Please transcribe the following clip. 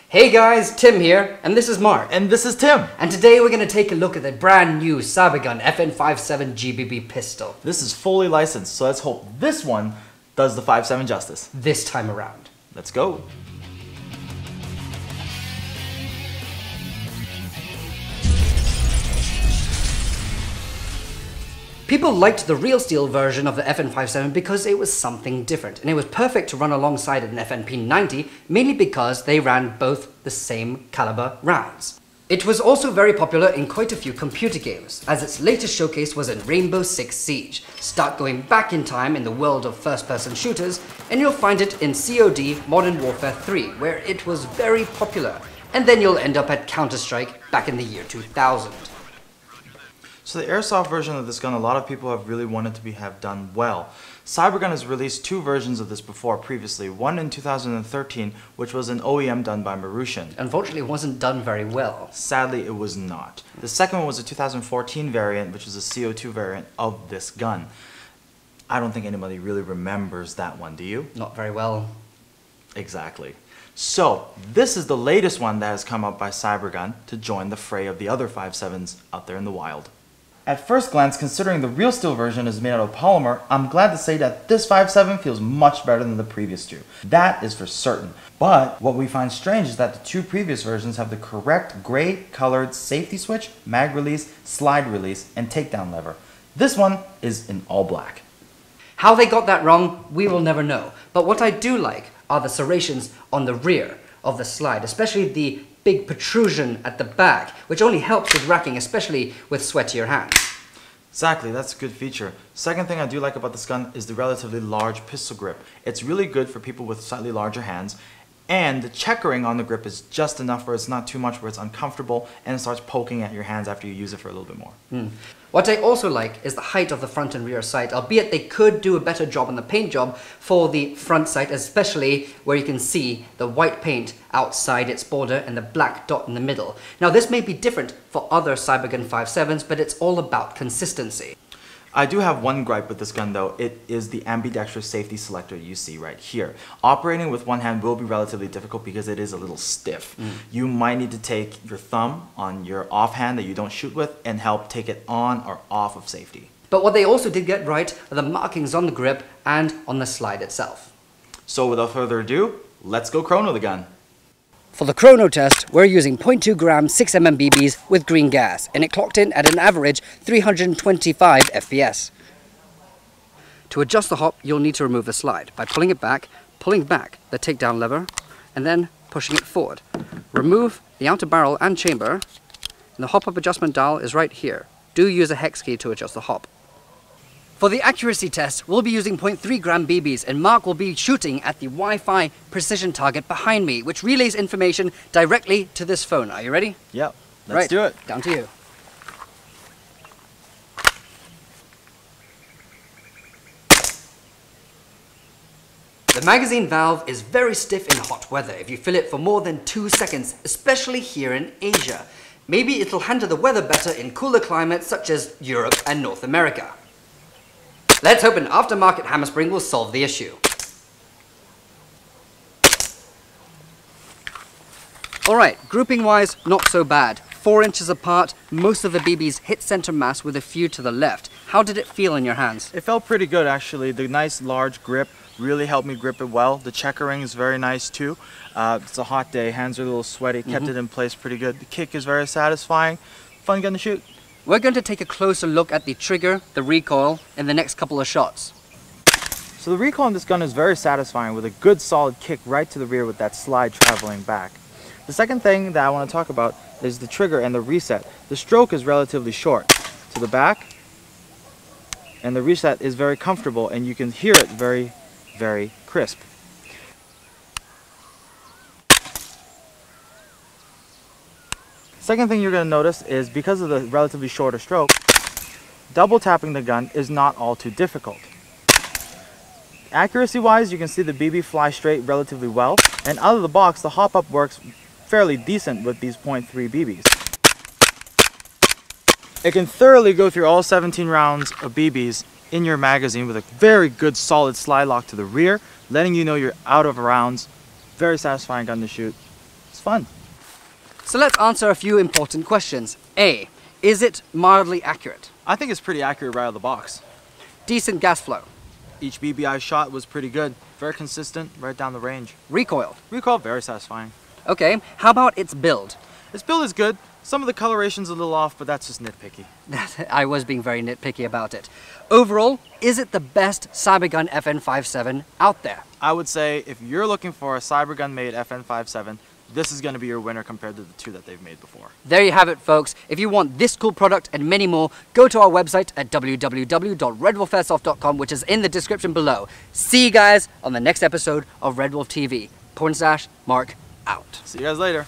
Hey guys, Tim here, and this is Mark. And this is Tim. And today we're going to take a look at the brand new Cybergun FN5-7 GBB pistol. This is fully licensed, so let's hope this one does the 5.7 justice. This time around. Let's go. People liked the real steel version of the FN5-7 because it was something different, and it was perfect to run alongside an FNP90, mainly because they ran both the same caliber rounds. It was also very popular in quite a few computer games, as its latest showcase was in Rainbow Six Siege. Start going back in time in the world of first-person shooters, and you'll find it in COD Modern Warfare 3, where it was very popular, and then you'll end up at Counter-Strike back in the year 2000. So the airsoft version of this gun, a lot of people have really wanted to have done well. Cybergun has released two versions of this before previously, one in 2013, which was an OEM done by Marushan. Unfortunately, it wasn't done very well. Sadly, it was not. The second one was a 2014 variant, which was a CO2 variant of this gun. I don't think anybody really remembers that one, do you? Not very well. Exactly. So, this is the latest one that has come up by Cybergun to join the fray of the other 5.7s out there in the wild. At first glance, considering the real steel version is made out of polymer, I'm glad to say that this 5.7 feels much better than the previous two. That is for certain. But what we find strange is that the two previous versions have the correct gray colored safety switch, mag release, slide release, and takedown lever. This one is in all black. How they got that wrong, we will never know. But what I do like are the serrations on the rear of the slide, especially the big protrusion at the back, which only helps with racking, especially with sweatier hands. Exactly, that's a good feature. Second thing I do like about this gun is the relatively large pistol grip. It's really good for people with slightly larger hands, and the checkering on the grip is just enough where it's not too much where it's uncomfortable and it starts poking at your hands after you use it for a little bit more. What I also like is the height of the front and rear sight, albeit they could do a better job on the paint job for the front sight, especially where you can see the white paint outside its border and the black dot in the middle. Now this may be different for other Cybergun 5.7s, but it's all about consistency. I do have one gripe with this gun though. It is the ambidextrous safety selector you see right here. Operating with one hand will be relatively difficult because it is a little stiff. You might need to take your thumb on your offhand that you don't shoot with and help take it on or off of safety. But what they also did get right are the markings on the grip and on the slide itself. So without further ado, let's go chrono the gun. For the Chrono Test, we're using 0.2 gram 6mm BBs with green gas, and it clocked in at an average 325 FPS. To adjust the hop, you'll need to remove the slide by pulling back the takedown lever, and then pushing it forward. Remove the outer barrel and chamber, and the hop-up adjustment dial is right here. Do use a hex key to adjust the hop. For the accuracy test, we'll be using 0.3 gram BBs, and Mark will be shooting at the Wi-Fi precision target behind me, which relays information directly to this phone. Are you ready? Yep, let's do it. Down to you. The magazine valve is very stiff in hot weather if you fill it for more than 2 seconds, especially here in Asia. Maybe it'll handle the weather better in cooler climates such as Europe and North America. Let's hope an aftermarket hammer spring will solve the issue. Alright, grouping wise, not so bad. 4 inches apart, most of the BBs hit center mass with a few to the left. How did it feel in your hands? It felt pretty good actually. The nice large grip really helped me grip it well. The checkering is very nice too. It's a hot day, hands are a little sweaty, kept it in place pretty good. The kick is very satisfying. Fun gun to shoot. We're going to take a closer look at the trigger, the recoil, in the next couple of shots. So the recoil on this gun is very satisfying with a good solid kick right to the rear with that slide traveling back. The second thing that I want to talk about is the trigger and the reset. The stroke is relatively short to the back, and the reset is very comfortable, and you can hear it very, very crisp. Second thing you're going to notice is because of the relatively shorter stroke, double tapping the gun is not all too difficult. Accuracy wise, you can see the BB fly straight relatively well, and out of the box the hop up works fairly decent with these 0.3 BBs. It can thoroughly go through all 17 rounds of BBs in your magazine with a very good solid slide lock to the rear, letting you know you're out of rounds. Very satisfying gun to shoot. It's fun. So let's answer a few important questions. A, is it mildly accurate? I think it's pretty accurate right out of the box. Decent gas flow. Each BB shot was pretty good. Very consistent, right down the range. Recoil. Recoil, very satisfying. Okay, how about its build? Its build is good. Some of the coloration's a little off, but that's just nitpicky. I was being very nitpicky about it. Overall, is it the best Cybergun FN5-7 out there? I would say if you're looking for a Cybergun made FN5-7, this is going to be your winner compared to the two that they've made before. There you have it, folks. If you want this cool product and many more, go to our website at www.redwolfairsoft.com, which is in the description below. See you guys on the next episode of RedWolf TV. /Marck out. See you guys later.